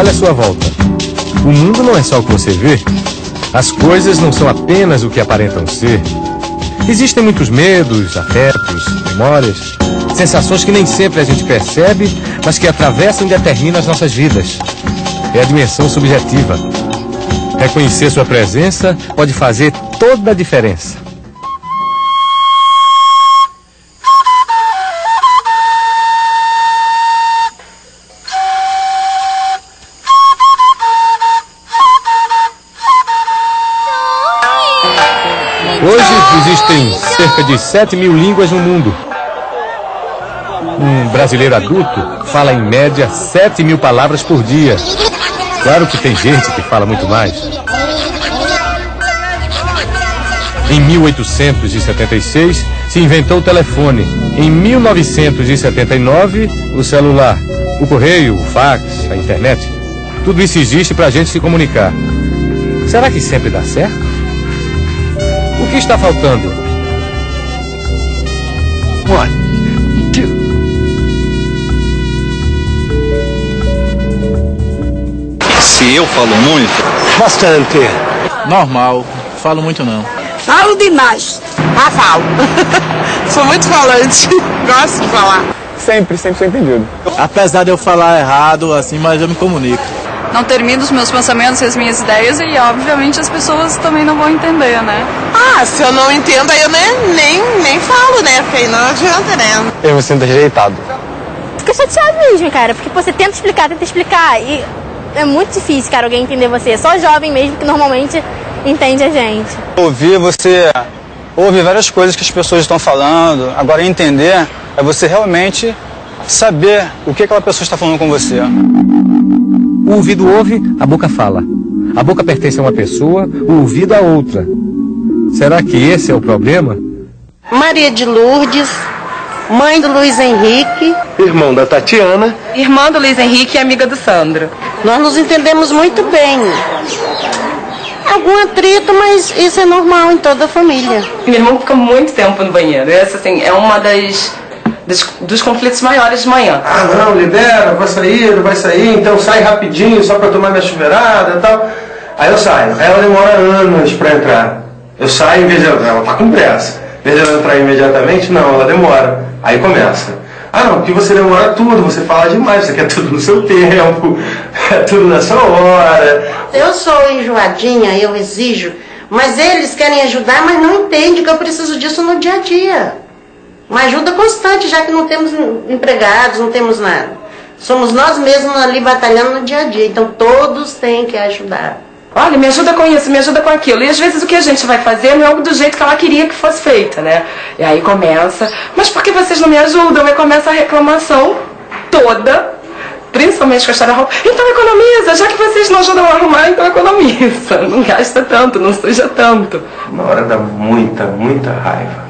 Olha à sua volta. O mundo não é só o que você vê. As coisas não são apenas o que aparentam ser. Existem muitos medos, afetos, memórias, sensações que nem sempre a gente percebe, mas que atravessam e determinam as nossas vidas. É a dimensão subjetiva. Reconhecer sua presença pode fazer toda a diferença. Hoje existem cerca de 7.000 línguas no mundo. Um brasileiro adulto fala em média 7.000 palavras por dia. Claro que tem gente que fala muito mais. Em 1876 se inventou o telefone. Em 1979 o celular, o correio, o fax, a internet. Tudo isso existe para a gente se comunicar. Será que sempre dá certo? O que está faltando? One, two. Se eu falo muito? Bastante. Normal, falo muito não. Falo demais. Ah, falo. Sou muito falante. Gosto de falar. Sempre sou entendido. Apesar de eu falar errado, assim, mas eu me comunico. Não termino os meus pensamentos e as minhas ideias e, obviamente, as pessoas também não vão entender, né? Ah, se eu não entendo, aí eu nem falo, né? Porque aí não adianta, né? Eu me sinto rejeitado. Fica chateado mesmo, cara, porque você tenta explicar e é muito difícil, cara, alguém entender você. Só jovem mesmo que normalmente entende a gente. Ouvir, você ouve várias coisas que as pessoas estão falando. Agora, entender é você realmente saber o que aquela pessoa está falando com você. O ouvido ouve, a boca fala. A boca pertence a uma pessoa, o ouvido a outra. Será que esse é o problema? Maria de Lourdes, mãe do Luiz Henrique. Irmão da Tatiana. Irmã do Luiz Henrique e amiga do Sandro. Nós nos entendemos muito bem. Algum atrito, mas isso é normal em toda a família. Meu irmão fica muito tempo no banheiro. Essa, assim, é uma dos conflitos maiores de manhã. Ah, não, libera, vai sair, não vai sair, então sai rapidinho só pra tomar minha chuveirada e tal. Aí eu saio. Aí ela demora anos pra entrar. Eu saio, em vez de ela tá com pressa. Em vez de ela entrar imediatamente, não, ela demora. Aí começa. Ah, não, porque você demora tudo, você fala demais, você quer tudo no seu tempo, é tudo na sua hora. Eu sou enjoadinha, eu exijo, mas eles querem ajudar, mas não entendem que eu preciso disso no dia a dia. Uma ajuda constante, já que não temos empregados, não temos nada. Somos nós mesmos ali batalhando no dia a dia, então todos têm que ajudar. Olha, me ajuda com isso, me ajuda com aquilo. E às vezes o que a gente vai fazer não é algo do jeito que ela queria que fosse feita, né? E aí começa, mas por que vocês não me ajudam? Aí começa a reclamação toda, principalmente com a história da roupa. Então economiza, já que vocês não ajudam a arrumar, então economiza. Não gasta tanto, não suja tanto. Uma hora dá muita raiva.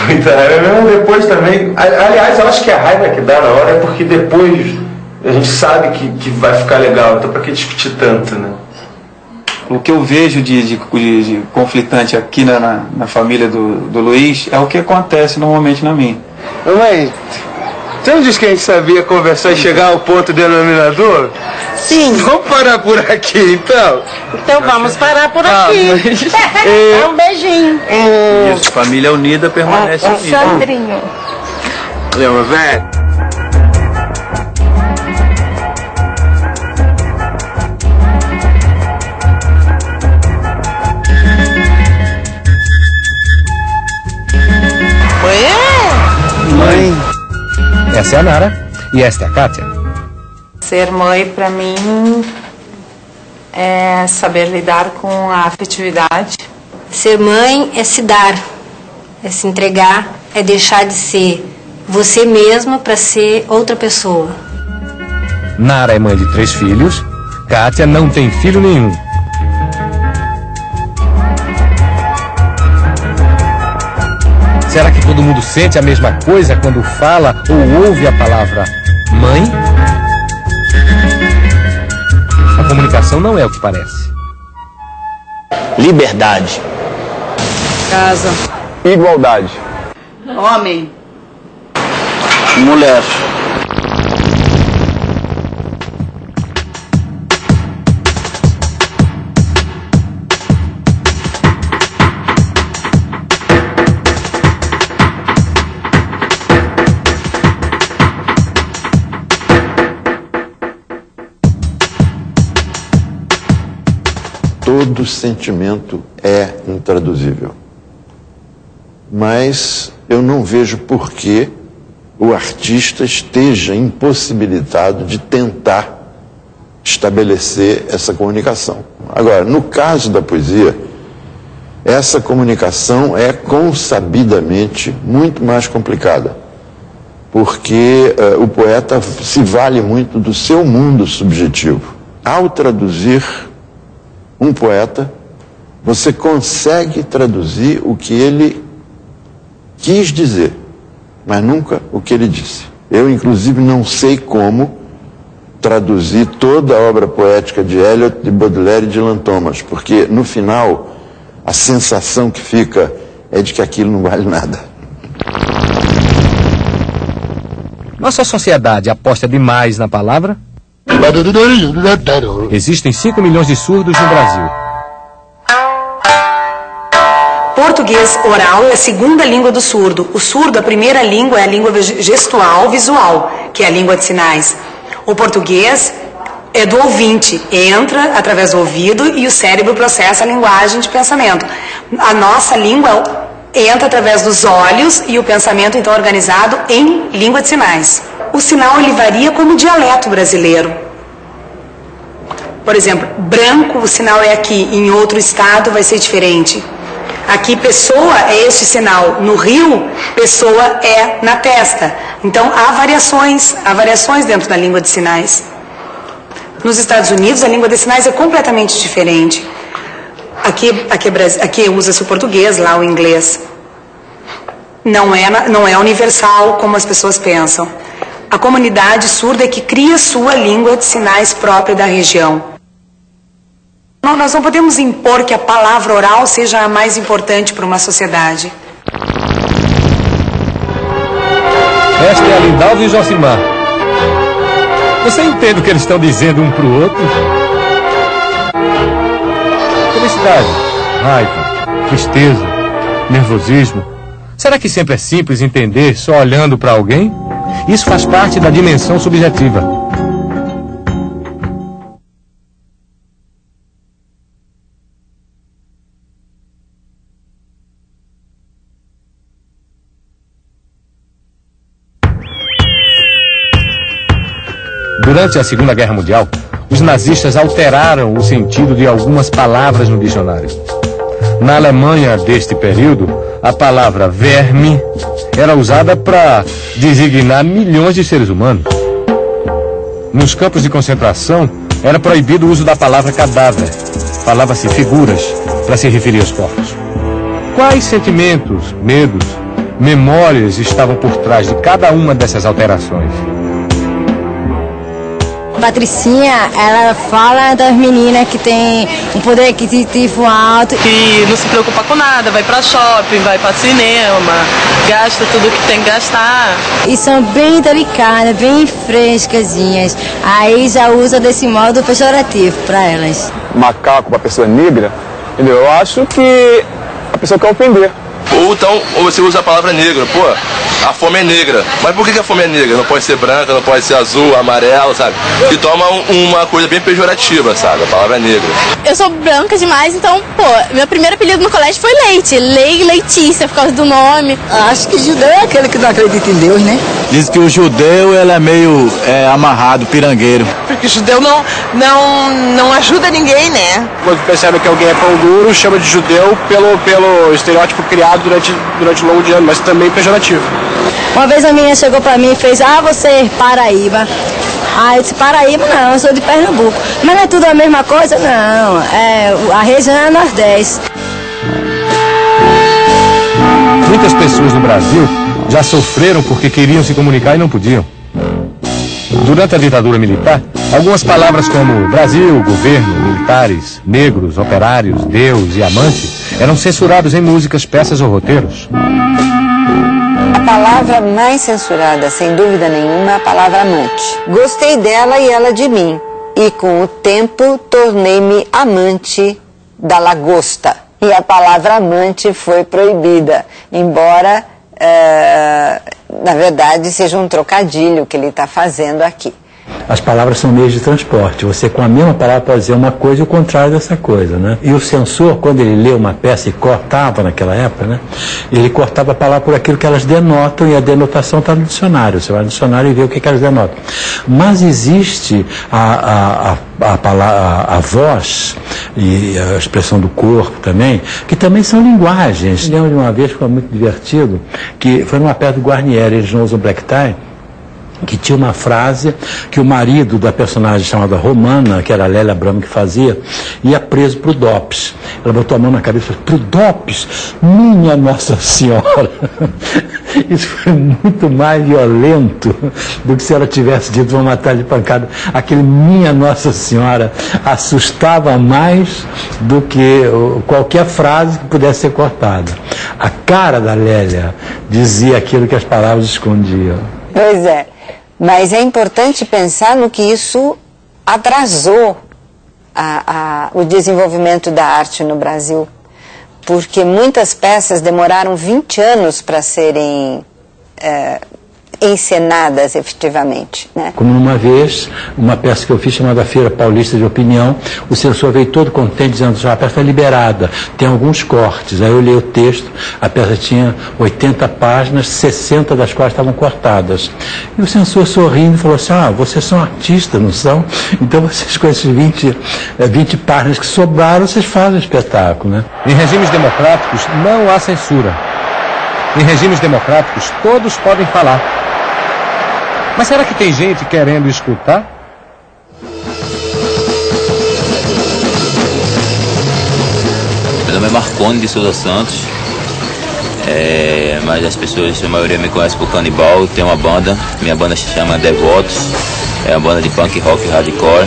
Muita raiva mesmo depois também. Aliás, eu acho que a raiva que dá na hora é porque depois a gente sabe que vai ficar legal, então pra que discutir tanto, né? O que eu vejo de conflitante aqui na família do Luiz é o que acontece normalmente na minha. Mãe, você não disse que a gente sabia conversar e chegar ao ponto denominador? Sim. Vamos parar por aqui, então? Então vamos parar por aqui. Um beijinho. Isso, família unida permanece unida. Sandrinho. Lembra, velho? Mãe. Essa é a Nara e esta é a Kátia. Ser mãe, para mim, é saber lidar com a afetividade. Ser mãe é se dar, é se entregar, é deixar de ser você mesma para ser outra pessoa. Nara é mãe de 3 filhos, Kátia não tem filho nenhum. Será que todo mundo sente a mesma coisa quando fala ou ouve a palavra mãe? A comunicação não é o que parece. Liberdade. Casa. Igualdade. Homem. Mulher. todo sentimento é intraduzível. Mas eu não vejo por que o artista esteja impossibilitado de tentar estabelecer essa comunicação. Agora, no caso da poesia, essa comunicação é consabidamente muito mais complicada, porque o poeta se vale muito do seu mundo subjetivo. Ao traduzir um poeta, você consegue traduzir o que ele quis dizer, mas nunca o que ele disse. Eu, inclusive, não sei como traduzir toda a obra poética de Eliot, de Baudelaire e de Dylan Thomas, porque, no final, a sensação que fica é de que aquilo não vale nada. Nossa sociedade aposta demais na palavra? Existem 5 milhões de surdos no Brasil. Português oral é a segunda língua do surdo. O surdo, a primeira língua é a língua gestual visual, que é a língua de sinais. O português é do ouvinte, entra através do ouvido e o cérebro processa a linguagem de pensamento. A nossa língua entra através dos olhos e o pensamento então é organizado em língua de sinais. O sinal ele varia como o dialeto brasileiro. Por exemplo, branco, o sinal é aqui, em outro estado vai ser diferente. Aqui, pessoa é este sinal. No Rio, pessoa é na testa. Então, há variações dentro da língua de sinais. Nos Estados Unidos, a língua de sinais é completamente diferente. Aqui usa-se o português, lá o inglês. Não é universal como as pessoas pensam. A comunidade surda é que cria sua língua de sinais própria da região. Nós não podemos impor que a palavra oral seja a mais importante para uma sociedade. Esta é a Lindalva e o Josimar. Você entende o que eles estão dizendo um para o outro? Felicidade, raiva, tristeza, nervosismo. Será que sempre é simples entender só olhando para alguém? Isso faz parte da dimensão subjetiva. Durante a Segunda Guerra Mundial, os nazistas alteraram o sentido de algumas palavras no dicionário. Na Alemanha deste período, a palavra verme era usada para designar milhões de seres humanos. Nos campos de concentração, era proibido o uso da palavra cadáver. Falava-se figuras para se referir aos corpos. Quais sentimentos, medos, memórias estavam por trás de cada uma dessas alterações? Patricinha, ela fala das meninas que tem um poder aquisitivo alto. Que não se preocupa com nada, vai pra shopping, vai pra cinema, gasta tudo que tem que gastar. E são bem delicadas, bem frescazinhas. Aí já usa desse modo pejorativo pra elas. Macaco pra pessoa negra, entendeu? Eu acho que a pessoa quer ofender. Ou você usa a palavra negra, pô, a fome é negra. Mas por que a fome é negra? Não pode ser branca, não pode ser azul, amarelo, sabe? E toma uma coisa bem pejorativa, sabe? A palavra é negra. Eu sou branca demais, então, pô, meu primeiro apelido no colégio foi Leite. Leitícia, por causa do nome. Acho que judeu é aquele que não acredita em Deus, né? Diz que o judeu, ele é meio amarrado, pirangueiro. Porque o judeu não ajuda ninguém, né? Quando percebe que alguém é pão duro, chama de judeu pelo estereótipo criado durante um longo de anos, mas também pejorativo. Uma vez a menina chegou pra mim e fez, você é Paraíba. Eu disse, Paraíba não, eu sou de Pernambuco. Mas não é tudo a mesma coisa? Não, a região é Nordeste. Muitas pessoas no Brasil já sofreram porque queriam se comunicar e não podiam. Durante a ditadura militar, algumas palavras como Brasil, governo, militares, negros, operários, Deus e amante eram censurados em músicas, peças ou roteiros. A palavra mais censurada, sem dúvida nenhuma, é a palavra amante. Gostei dela e ela de mim. E com o tempo tornei-me amante da lagosta. E a palavra amante foi proibida, embora, na verdade, seja um trocadilho que ele está fazendo aqui. As palavras são meios de transporte. Você, com a mesma palavra, pode dizer uma coisa e o contrário dessa coisa, né? E o censor, quando ele lê uma peça e cortava naquela época, né? Ele cortava a palavra por aquilo que elas denotam, e a denotação está no dicionário. Você vai no dicionário e vê o que elas denotam. Mas existe a voz e a expressão do corpo também, que também são linguagens. Eu lembro de uma vez que foi muito divertido, que foi numa peça do Guarnieri, eles não usam black tie, que tinha uma frase que o marido da personagem chamada Romana, que era a Lélia Abramo que fazia, ia preso para o DOPS. Ela botou a mão na cabeça e falou: para o DOPS? Minha Nossa Senhora! Isso foi muito mais violento do que se ela tivesse dito uma matada de pancada. Aquele Minha Nossa Senhora assustava mais do que qualquer frase que pudesse ser cortada. A cara da Lélia dizia aquilo que as palavras escondiam. Pois é. Mas é importante pensar no que isso atrasou o desenvolvimento da arte no Brasil, porque muitas peças demoraram 20 anos para serem encenadas efetivamente, né? Como uma vez, uma peça que eu fiz chamada Feira Paulista de Opinião, o censor veio todo contente dizendo: a peça está liberada, tem alguns cortes. Aí eu li o texto, a peça tinha 80 páginas, 60 das quais estavam cortadas. E o censor, sorrindo, falou assim: vocês são artistas, não são? Então vocês, com esses 20 páginas que sobraram, vocês fazem espetáculo, né? Em regimes democráticos não há censura. Em regimes democráticos todos podem falar. Mas será que tem gente querendo escutar? Meu nome é Marconi de Souza Santos, mas as pessoas, a maioria me conhece por Canibal. Eu tenho uma banda, minha banda se chama Devotos, é uma banda de punk rock hardcore.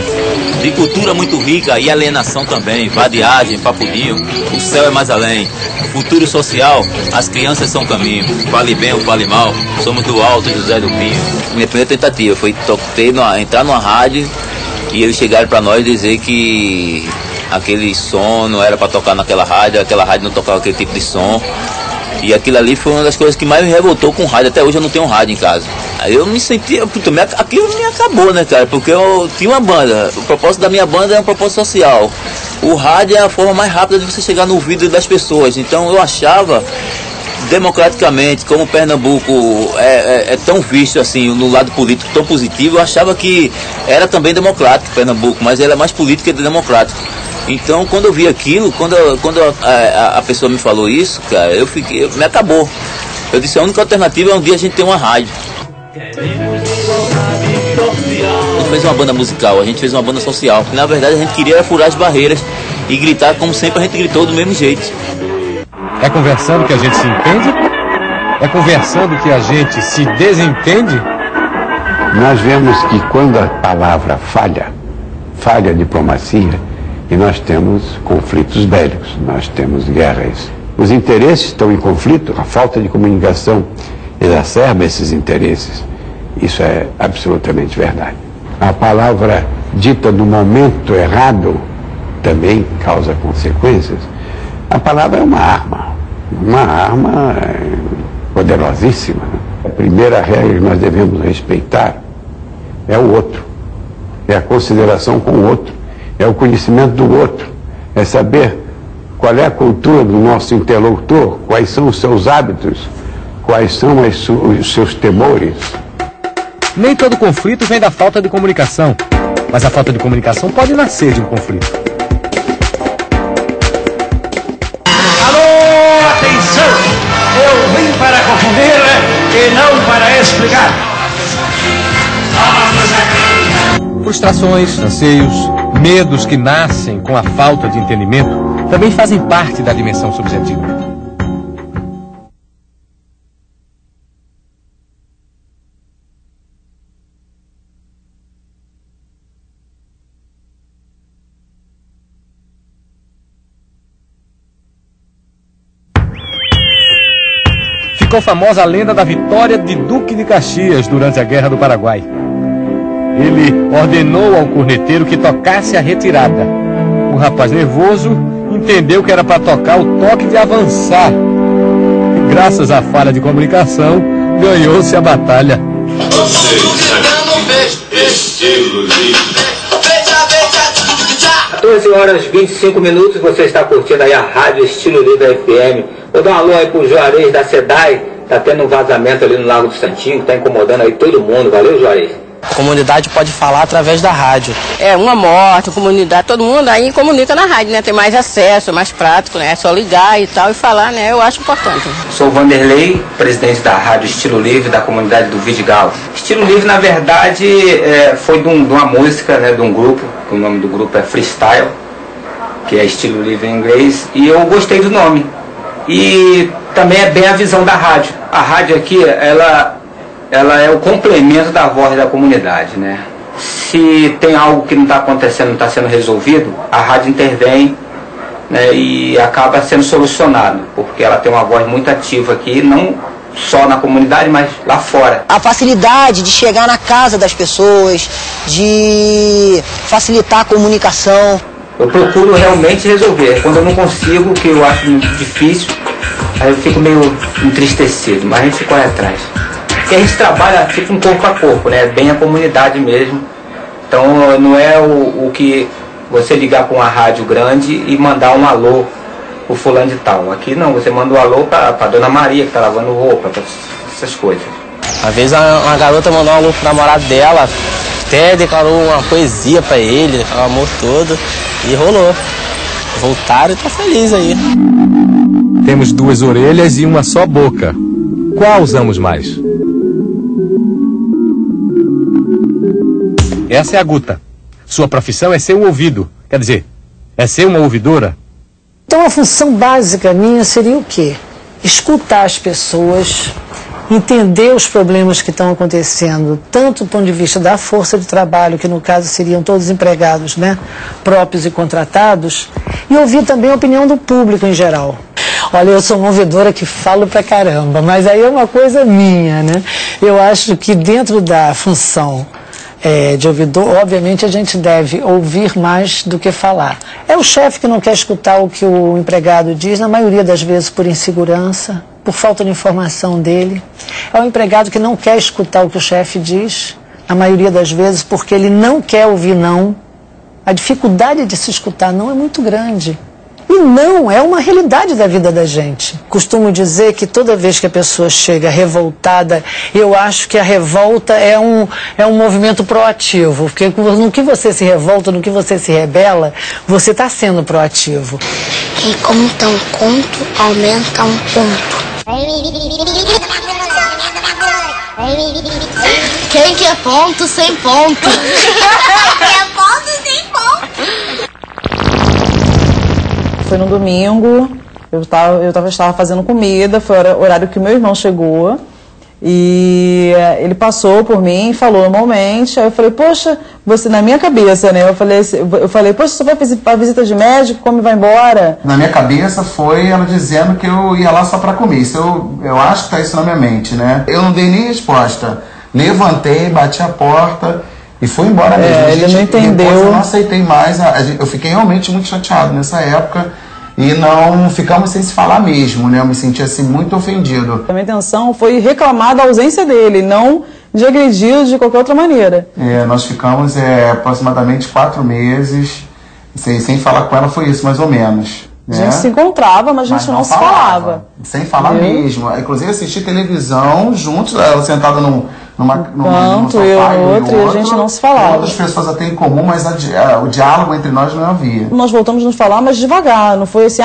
De cultura muito rica e alienação também, vadiagem, papudinho, o céu é mais além. Futuro social, as crianças são caminho, vale bem ou vale mal, somos do Alto José do Pinho. Minha primeira tentativa foi entrar numa rádio e eles chegaram para nós dizer que aquele som não era para tocar naquela rádio, aquela rádio não tocava aquele tipo de som. E aquilo ali foi uma das coisas que mais me revoltou com rádio. Até hoje eu não tenho rádio em casa. Aí eu me sentia, aquilo me acabou, né, cara? Porque eu tinha uma banda. O propósito da minha banda é um propósito social. O rádio é a forma mais rápida de você chegar no ouvido das pessoas. Então eu achava, democraticamente, como Pernambuco é tão visto assim, no lado político tão positivo, eu achava que era também democrático Pernambuco, mas ele é mais político que democrático. Então, quando eu vi aquilo, quando a pessoa me falou isso, cara, me acabou. Eu disse: a única alternativa é um dia a gente ter uma rádio. A gente fez uma banda musical, a gente fez uma banda social. Na verdade, a gente queria furar as barreiras e gritar como sempre a gente gritou, do mesmo jeito. É conversando que a gente se entende? É conversando que a gente se desentende? Nós vemos que quando a palavra falha a diplomacia, e nós temos conflitos bélicos, nós temos guerras. Os interesses estão em conflito, a falta de comunicação exacerba esses interesses. Isso é absolutamente verdade. A palavra dita no momento errado também causa consequências. A palavra é uma arma poderosíssima. A primeira regra que nós devemos respeitar é o outro, é a consideração com o outro. É o conhecimento do outro, é saber qual é a cultura do nosso interlocutor, quais são os seus hábitos, quais são os seus temores. Nem todo conflito vem da falta de comunicação, mas a falta de comunicação pode nascer de um conflito. Alô, atenção! Eu vim para confundir e não para explicar. Frustrações, anseios, medos que nascem com a falta de entendimento também fazem parte da dimensão subjetiva. Ficou famosa a lenda da vitória de Duque de Caxias durante a Guerra do Paraguai. Ele ordenou ao corneteiro que tocasse a retirada. O rapaz nervoso entendeu que era para tocar o toque de avançar. Graças à falha de comunicação, ganhou-se a batalha. Eu não vejo. Estilo Livre. 14 horas 25 minutos, você está curtindo aí a Rádio Estilo Livre FM. Vou dar um alô aí pro Juarez da SEDAI, tá tendo um vazamento ali no Lago do Santinho, que tá incomodando aí todo mundo. Valeu, Juarez. A comunidade pode falar através da rádio. É, uma morte, uma comunidade, todo mundo aí comunica na rádio, né? Tem mais acesso, é mais prático, né? É só ligar e tal e falar, né? Eu acho importante. Sou Vanderlei, presidente da Rádio Estilo Livre, da comunidade do Vidigal. Estilo Livre, na verdade, foi de uma música, né? De um grupo, que o nome do grupo é Freestyle, que é Estilo Livre em inglês, e eu gostei do nome. E também é bem a visão da rádio. A rádio aqui, ela é o complemento da voz da comunidade, né? Se tem algo que não está acontecendo, não está sendo resolvido, a rádio intervém, né, e acaba sendo solucionado, porque ela tem uma voz muito ativa aqui, não só na comunidade, mas lá fora. A facilidade de chegar na casa das pessoas, de facilitar a comunicação. Eu procuro realmente resolver. Quando eu não consigo, que eu acho muito difícil, aí eu fico meio entristecido, mas a gente corre atrás. Porque a gente trabalha tipo um corpo a corpo, né? Bem a comunidade mesmo. Então não é o que você ligar para uma rádio grande e mandar um alô pro fulano de tal. Aqui não, você manda um alô pra Dona Maria, que tá lavando roupa, pra essas coisas. Uma vez uma garota mandou um alô pro namorado dela, até declarou uma poesia pra ele, o amor todo, e rolou. Voltaram e tá feliz aí. Temos 2 orelhas e uma só boca. Qual usamos mais? Essa é a Guta. Sua profissão é ser um ouvido. Quer dizer, é ser uma ouvidora. Então a função básica minha seria o quê? Escutar as pessoas, entender os problemas que estão acontecendo, tanto do ponto de vista da força de trabalho, que no caso seriam todos empregados, né, próprios e contratados, e ouvir também a opinião do público em geral. Olha, eu sou uma ouvidora que falo pra caramba, mas aí é uma coisa minha, né? Eu acho que dentro da função de ouvidor, obviamente a gente deve ouvir mais do que falar. É o chefe que não quer escutar o que o empregado diz, na maioria das vezes por insegurança, por falta de informação dele. É o empregado que não quer escutar o que o chefe diz, na maioria das vezes porque ele não quer ouvir não. A dificuldade de se escutar não é muito grande. E não, é uma realidade da vida da gente. Costumo dizer que toda vez que a pessoa chega revoltada, eu acho que a revolta é um movimento proativo. Porque no que você se revolta, no que você se rebela, você está sendo proativo. Quem conta um conto, aumenta um ponto. Quem quer ponto, sem ponto. Quer ponto, sem ponto. Foi no domingo, eu estava fazendo comida, foi o horário que meu irmão chegou, e ele passou por mim e falou normalmente, aí eu falei, poxa, você na minha cabeça, né, eu falei, poxa, você vai para visita de médico, come e vai embora? Na minha cabeça foi ela dizendo que eu ia lá só para comer, isso eu acho que tá isso na minha mente, né, eu não dei nem resposta, levantei, bati a porta e fui embora mesmo. Ele não entendeu. Depois eu não aceitei mais, eu fiquei realmente muito chateado nessa época e não ficamos sem se falar mesmo, né? Eu me senti assim muito ofendido. A minha intenção foi reclamar da ausência dele, não de agredir de qualquer outra maneira. Nós ficamos aproximadamente 4 meses, sem falar com ela, foi isso mais ou menos. A gente se encontrava, mas a gente não se falava. Sem falar mesmo. Inclusive assisti televisão juntos, ela sentada num canto, eu no outro, e a gente não se falava. Outras pessoas até em comum, mas o diálogo entre nós não havia. Nós voltamos a nos falar, mas devagar, não foi assim,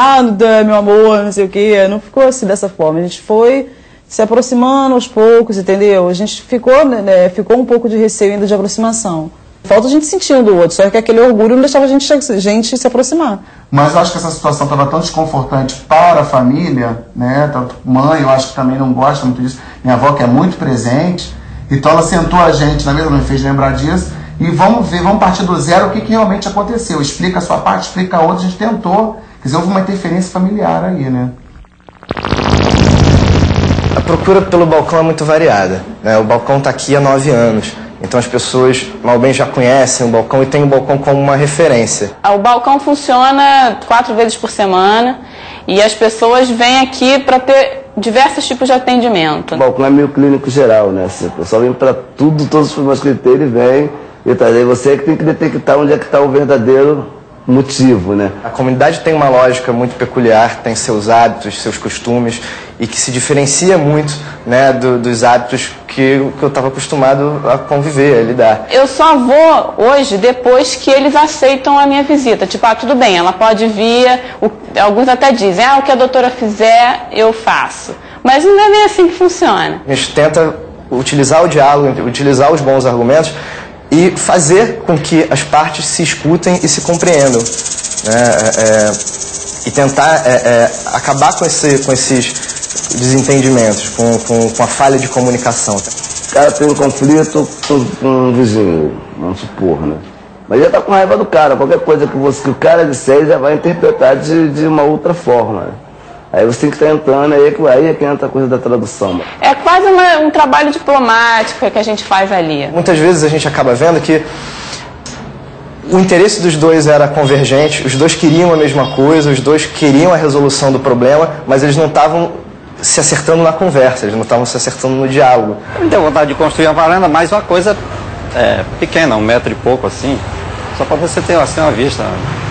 meu amor, não sei o quê, não ficou assim dessa forma. A gente foi se aproximando aos poucos, entendeu? A gente ficou um pouco de receio ainda de aproximação. Falta a gente sentir um do outro, só que aquele orgulho não deixava a gente se aproximar. Mas eu acho que essa situação estava tão desconfortante para a família, né? Tanto mãe, eu acho que também não gosta muito disso. Minha avó, que é muito presente, então ela sentou a gente na mesa, me fez lembrar disso, e vamos partir do zero o que realmente aconteceu. Explica a sua parte, explica a outra, a gente tentou. Quer dizer, houve uma interferência familiar aí, né? A procura pelo balcão é muito variada, né? O balcão está aqui há 9 anos. Então as pessoas mal bem já conhecem o balcão e tem o balcão como uma referência. O balcão funciona 4 vezes por semana e as pessoas vêm aqui para ter diversos tipos de atendimento. O balcão é meio clínico geral, né? O pessoal vem para todos os problemas que ele tem, ele vem Então, aí você que tem que detectar onde é que está o verdadeiro motivo, né? A comunidade tem uma lógica muito peculiar, tem seus hábitos, seus costumes e que se diferencia muito, né, dos hábitos que eu estava acostumado a conviver, a lidar. Eu só vou hoje depois que eles aceitam a minha visita. Tipo, tudo bem, ela pode vir, alguns até dizem, o que a doutora fizer, eu faço. Mas não é bem assim que funciona. A gente tenta utilizar o diálogo, utilizar os bons argumentos e fazer com que as partes se escutem e se compreendam, né? E tentar acabar com esses desentendimentos, com a falha de comunicação. O cara tem um conflito com um vizinho, vamos supor, né? Mas já tá com raiva do cara, qualquer coisa que o cara disser já vai interpretar de uma outra forma, né? Aí você tem que estar entrando, aí é que entra a coisa da tradução. É quase um trabalho diplomático que a gente faz ali. Muitas vezes a gente acaba vendo que o interesse dos dois era convergente, os dois queriam a mesma coisa, os dois queriam a resolução do problema, mas eles não estavam se acertando na conversa, eles não estavam se acertando no diálogo. Eu me deu vontade de construir uma varanda, mas uma coisa pequena, 1 metro e pouco assim, só para você ter assim, uma vista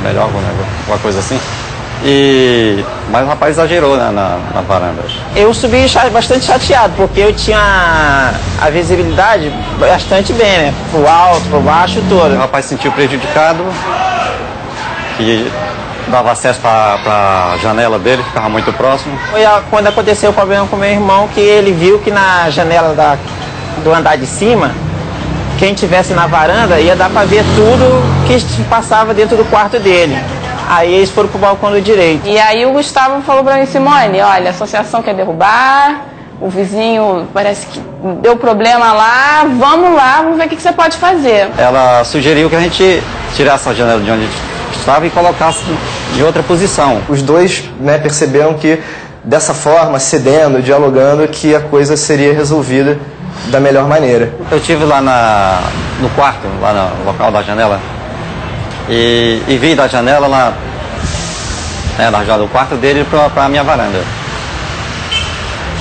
melhor, alguma coisa assim. Mas o rapaz exagerou, né, na varanda. Eu subi bastante chateado, porque eu tinha a visibilidade bastante bem, né? Pro alto, pro baixo, todo. O rapaz se sentiu prejudicado, que dava acesso para a janela dele, ficava muito próximo. Foi quando aconteceu o problema com meu irmão, que ele viu que na janela do andar de cima, quem estivesse na varanda ia dar para ver tudo que passava dentro do quarto dele. Aí eles foram pro balcão do direito. E aí o Gustavo falou pra mim, Simone, olha, a associação quer derrubar, o vizinho parece que deu problema lá, vamos ver o que você pode fazer. Ela sugeriu que a gente tirasse a janela de onde estava e colocasse em outra posição. Os dois, né, perceberam que dessa forma, cedendo, dialogando, que a coisa seria resolvida da melhor maneira. Eu estive lá no quarto, lá no local da janela, e vi da janela lá, do quarto dele para a minha varanda.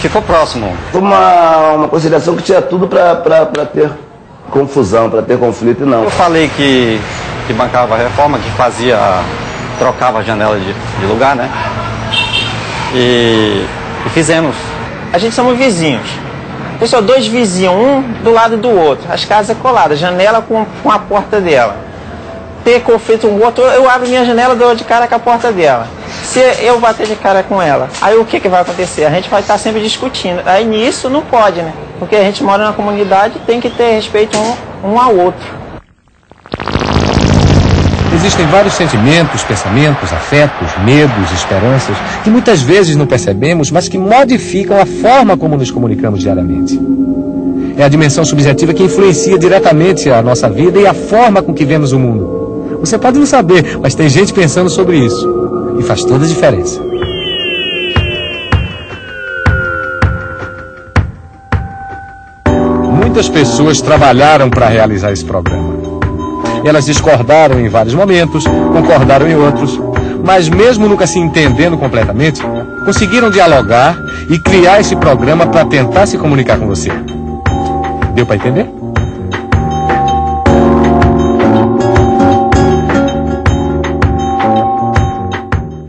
Ficou próximo. Foi uma consideração que tinha tudo para ter confusão, para ter conflito, e não. Eu falei que bancava a reforma, que trocava a janela de lugar, né? E fizemos. A gente somos vizinhos. Pessoal, 2 vizinhos, um do lado do outro, as casas coladas, janela com a porta dela. Ter conflito com o outro, eu abro minha janela, dou de cara com a porta dela. Se eu bater de cara com ela, aí o que vai acontecer? A gente vai estar sempre discutindo. Aí nisso não pode, né? Porque a gente mora na comunidade e tem que ter respeito um ao outro. Existem vários sentimentos, pensamentos, afetos, medos, esperanças, que muitas vezes não percebemos, mas que modificam a forma como nos comunicamos diariamente. É a dimensão subjetiva que influencia diretamente a nossa vida e a forma com que vemos o mundo. Você pode não saber, mas tem gente pensando sobre isso. E faz toda a diferença. Muitas pessoas trabalharam para realizar esse programa. Elas discordaram em vários momentos, concordaram em outros, mas mesmo nunca se entendendo completamente, conseguiram dialogar e criar esse programa para tentar se comunicar com você. Deu para entender?